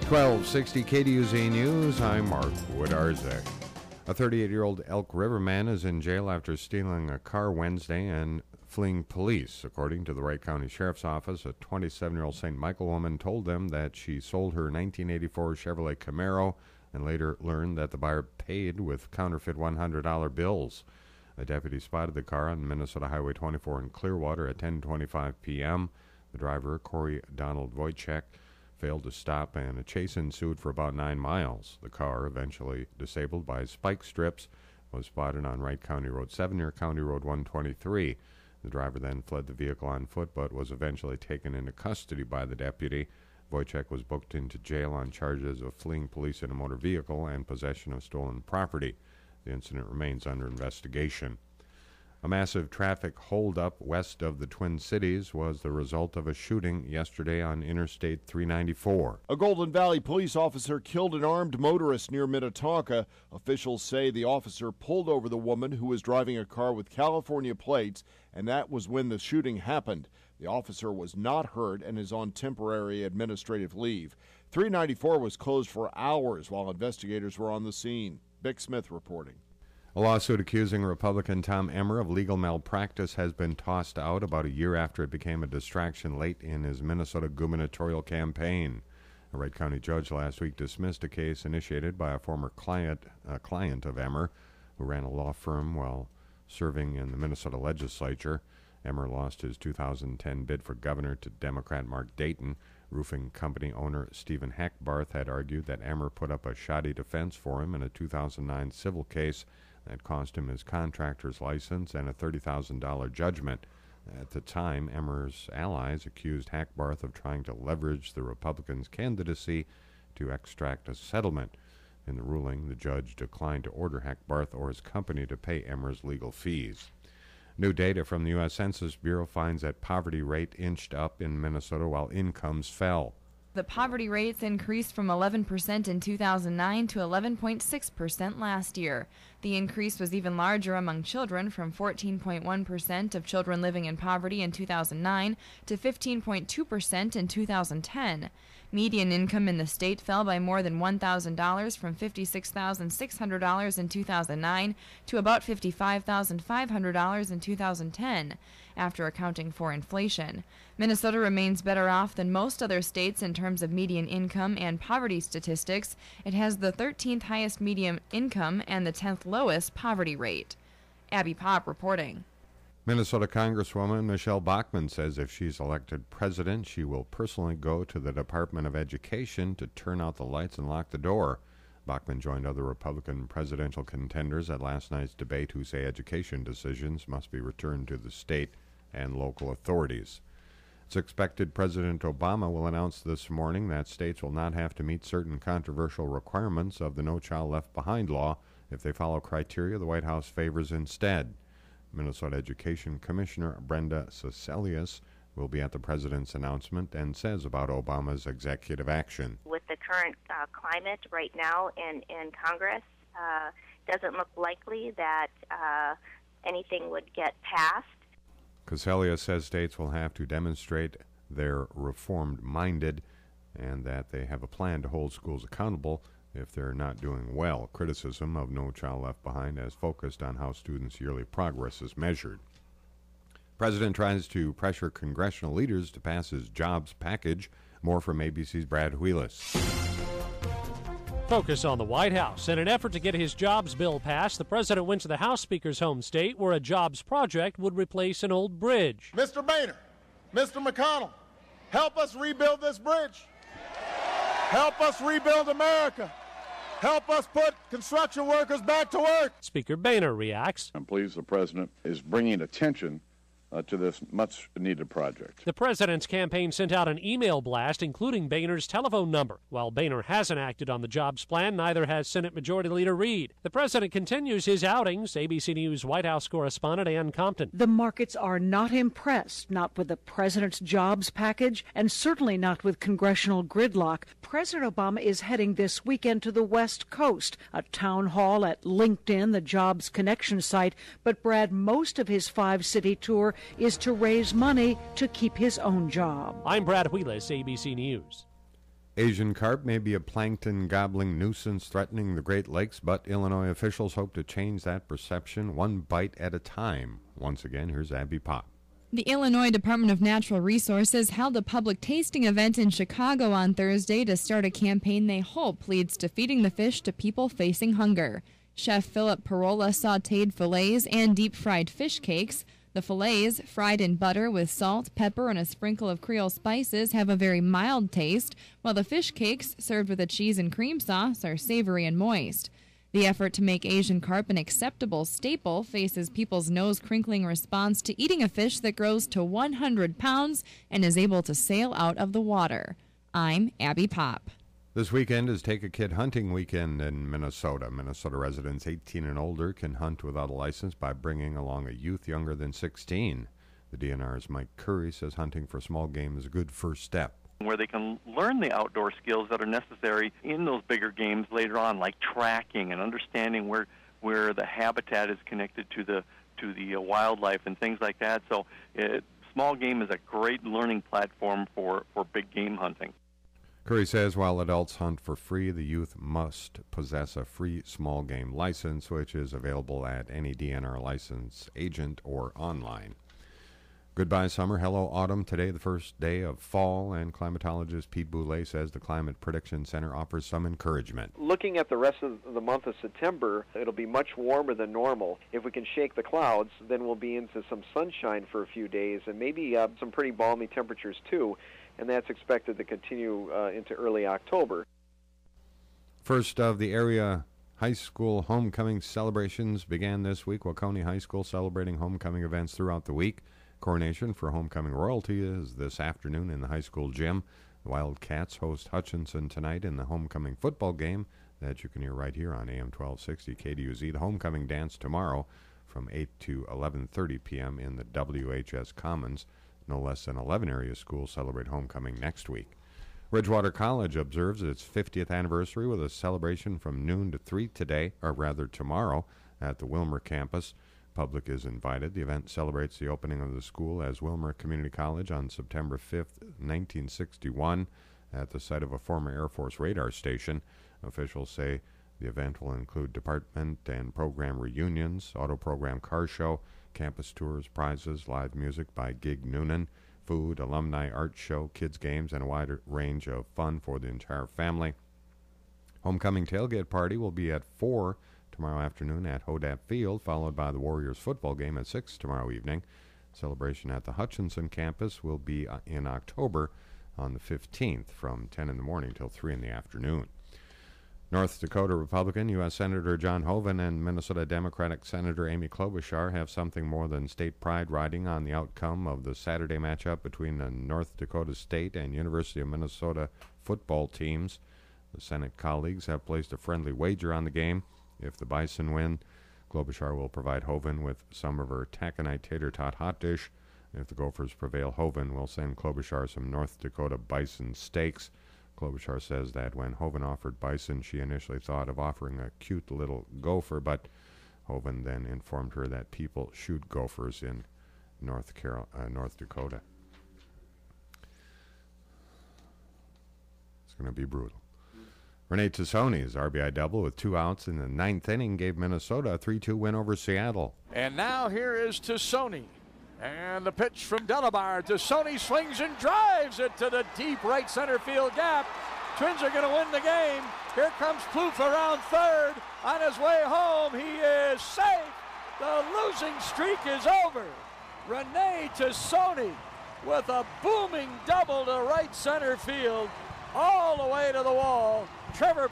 1260 KDUZ News, I'm Mark Wodarczyk. A 38-year-old Elk River man is in jail after stealing a car Wednesday and fleeing police. According to the Wright County Sheriff's Office, a 27-year-old St. Michael woman told them that she sold her 1984 Chevrolet Camaro and later learned that the buyer paid with counterfeit $100 bills. A deputy spotted the car on Minnesota Highway 24 in Clearwater at 10:25 p.m. The driver, Corey Donald Wodarczyk, failed to stop, and a chase ensued for about 9 miles. The car, eventually disabled by spike strips, was spotted on Wright County Road 7 near County Road 123. The driver then fled the vehicle on foot, but was eventually taken into custody by the deputy. Wodarczyk was booked into jail on charges of fleeing police in a motor vehicle and possession of stolen property. The incident remains under investigation. A massive traffic holdup west of the Twin Cities was the result of a shooting yesterday on Interstate 394. A Golden Valley police officer killed an armed motorist near Minnetonka. Officials say the officer pulled over the woman who was driving a car with California plates, and that was when the shooting happened. The officer was not hurt and is on temporary administrative leave. 394 was closed for hours while investigators were on the scene. Vic Smith reporting. A lawsuit accusing Republican Tom Emmer of legal malpractice has been tossed out about a year after it became a distraction late in his Minnesota gubernatorial campaign. A Wright County judge last week dismissed a case initiated by a former client of Emmer, who ran a law firm while serving in the Minnesota legislature. Emmer lost his 2010 bid for governor to Democrat Mark Dayton. Roofing company owner Stephen Hackbarth had argued that Emmer put up a shoddy defense for him in a 2009 civil case that cost him his contractor's license and a $30,000 judgment. At the time, Emmer's allies accused Hackbarth of trying to leverage the Republicans' candidacy to extract a settlement. In the ruling, the judge declined to order Hackbarth or his company to pay Emmer's legal fees. New data from the U.S. Census Bureau finds that poverty rate inched up in Minnesota while incomes fell. The poverty rates increased from 11% in 2009 to 11.6% last year. The increase was even larger among children, from 14.1% of children living in poverty in 2009 to 15.2% in 2010. Median income in the state fell by more than $1,000 from $56,600 in 2009 to about $55,500 in 2010, after accounting for inflation. Minnesota remains better off than most other states in terms of median income and poverty statistics. It has the 13th highest median income and the 10th lowest poverty rate. Abby Popp reporting. Minnesota Congresswoman Michelle Bachmann says if she's elected president, she will personally go to the Department of Education to turn out the lights and lock the door. Bachmann joined other Republican presidential contenders at last night's debate who say education decisions must be returned to the state and local authorities. It's expected President Obama will announce this morning that states will not have to meet certain controversial requirements of the No Child Left Behind law if they follow criteria the White House favors instead. Minnesota Education Commissioner Brenda Cecilius will be at the president's announcement and says about Obama's executive action. With the current climate right now in Congress, doesn't look likely that anything would get passed. Cecilius says states will have to demonstrate they're reformed-minded and that they have a plan to hold schools accountable if they're not doing well. Criticism of No Child Left Behind has focused on how students' yearly progress is measured. President tries to pressure congressional leaders to pass his jobs package. More from ABC's Brad Wheelis. Focus on the White House. In an effort to get his jobs bill passed, the president went to the House Speaker's home state where a jobs project would replace an old bridge. Mr. Boehner, Mr. McConnell, help us rebuild this bridge. Help us rebuild America. Help us put construction workers back to work. Speaker Boehner reacts. I'm pleased the president is bringing attention to this much-needed project. The president's campaign sent out an email blast including Boehner's telephone number. While Boehner hasn't acted on the jobs plan, neither has Senate Majority Leader Reid. The president continues his outings. ABC News White House correspondent Ann Compton. The markets are not impressed, not with the president's jobs package, and certainly not with congressional gridlock. President Obama is heading this weekend to the West Coast, a town hall at LinkedIn, the Jobs Connection site. But Brad, most of his 5-city tour is to raise money to keep his own job. I'm Brad Wheelis, ABC News. Asian carp may be a plankton-gobbling nuisance threatening the Great Lakes, but Illinois officials hope to change that perception one bite at a time. Once again, here's Abby Pop. The Illinois Department of Natural Resources held a public tasting event in Chicago on Thursday to start a campaign they hope leads to feeding the fish to people facing hunger. Chef Philip Parola sautéed fillets and deep-fried fish cakes. The fillets, fried in butter with salt, pepper, and a sprinkle of Creole spices, have a very mild taste, while the fish cakes, served with a cheese and cream sauce, are savory and moist. The effort to make Asian carp an acceptable staple faces people's nose-crinkling response to eating a fish that grows to 100 pounds and is able to sail out of the water. I'm Abby Pop. This weekend is Take a Kid Hunting Weekend in Minnesota. Minnesota residents 18 and older can hunt without a license by bringing along a youth younger than 16. The DNR's Mike Curry says hunting for small game is a good first step, where they can learn the outdoor skills that are necessary in those bigger games later on, like tracking and understanding where the habitat is connected to the wildlife and things like that. So small game is a great learning platform for big game hunting. Curry says while adults hunt for free, the youth must possess a free small game license, which is available at any DNR license agent or online. Goodbye summer, hello autumn. Today, the first day of fall, and climatologist Pete Boulay says the Climate Prediction Center offers some encouragement. Looking at the rest of the month of September, it'll be much warmer than normal. If we can shake the clouds, then we'll be into some sunshine for a few days and maybe some pretty balmy temperatures too. And that's expected to continue into early October. First of the area high school homecoming celebrations began this week. Waukoni High School celebrating homecoming events throughout the week. Coronation for homecoming royalty is this afternoon in the high school gym. The Wildcats host Hutchinson tonight in the homecoming football game that you can hear right here on AM 1260 KDUZ. The homecoming dance tomorrow from 8 to 11:30 p.m. in the WHS Commons. No less than 11 area schools celebrate homecoming next week. Ridgewater College observes its 50th anniversary with a celebration from noon to 3 tomorrow at the Wilmer campus. Public is invited. The event celebrates the opening of the school as Wilmer Community College on September 5th, 1961, at the site of a former Air Force radar station. Officials say the event will include department and program reunions, auto program car show, campus tours, prizes, live music by Gig Noonan, food, alumni art show, kids games, and a wide range of fun for the entire family. Homecoming tailgate party will be at 4 tomorrow afternoon at Hodap Field, followed by the Warriors football game at 6 tomorrow evening. Celebration at the Hutchinson campus will be in October on the 15th from 10 in the morning till 3 in the afternoon. North Dakota Republican U.S. Senator John Hoeven and Minnesota Democratic Senator Amy Klobuchar have something more than state pride riding on the outcome of the Saturday matchup between the North Dakota State and University of Minnesota football teams. The Senate colleagues have placed a friendly wager on the game. If the Bison win, Klobuchar will provide Hoeven with some of her taconite tater tot hot dish. If the Gophers prevail, Hoeven will send Klobuchar some North Dakota bison steaks. Klobuchar says that when Hoeven offered bison, she initially thought of offering a cute little gopher, but Hoeven then informed her that people shoot gophers in North Dakota. It's going to be brutal. Renee Tassoni's RBI double with 2 outs in the 9th inning gave Minnesota a 3-2 win over Seattle. And now here is Tassoni. And the pitch from Delabar. Tassoni swings and drives it to the deep right center field gap. Twins are going to win the game. Here comes Plouffe around third. On his way home, he is safe. The losing streak is over. Renee Tassoni with a booming double to right center field all the way to the wall. Trevor